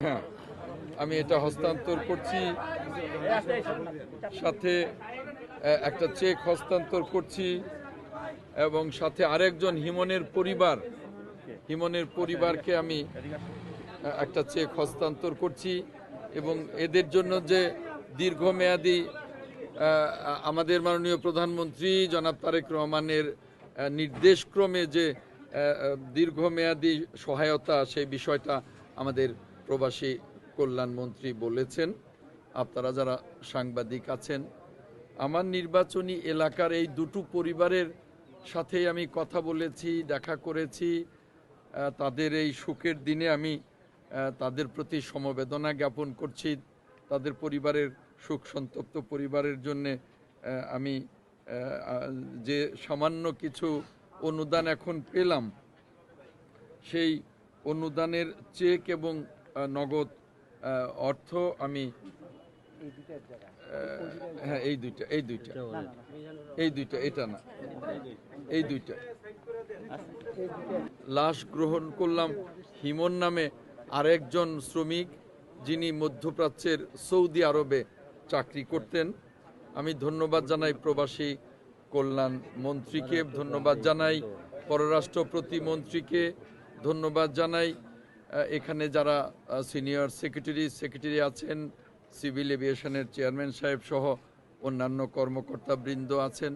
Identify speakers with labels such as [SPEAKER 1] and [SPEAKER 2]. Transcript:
[SPEAKER 1] হ্যাঁ, আমি এটা হস্তান্তর করছি, সাথে একটা চেক হস্তান্তর করছি এবং সাথে আরেকজন হিমনের পরিবারকে আমি একটা চেক হস্তান্তর করছি এবং এদের জন্য যে দীর্ঘমেয়াদী আমাদের মাননীয় প্রধানমন্ত্রী জনাব তারেক রহমানের নির্দেশক্রমে যে দীর্ঘমেয়াদী সহায়তা সেই বিষয়টা আমাদের প্রবাসী কল্যাণমন্ত্রী বলেছেন। আপনারা যারা সাংবাদিক আছেন, আমার নির্বাচনী এলাকার এই দুটো পরিবারের সাথে আমি কথা বলেছি, দেখা করেছি। তাদের এই সুখের দিনে আমি তাদের প্রতি সমবেদনা জ্ঞাপন করছি। তাদের পরিবারের সুখ সন্তপ্ত পরিবারের জন্যে আমি যে সামান্য কিছু অনুদান এখন পেলাম, সেই অনুদানের চেক এবং নগদ অর্থ আমি হ্যাঁ এই দুইটা এটা না, এই দুইটা লাশ গ্রহণ করলাম হিমন নামে আরেকজন শ্রমিক, যিনি মধ্যপ্রাচ্যের সৌদি আরবে চাকরি করতেন। আমি ধন্যবাদ জানাই প্রবাসী কল্যাণ মন্ত্রীকে, ধন্যবাদ জানাই পররাষ্ট্র প্রতিমন্ত্রীকে, ধন্যবাদ জানাই এখানে যারা সিনিয়র সেক্রেটারি আছেন, সিভিল এভিয়েশনের চেয়ারম্যান সাহেব সহ অন্যান্য কর্মকর্তাবৃন্দ আছেন।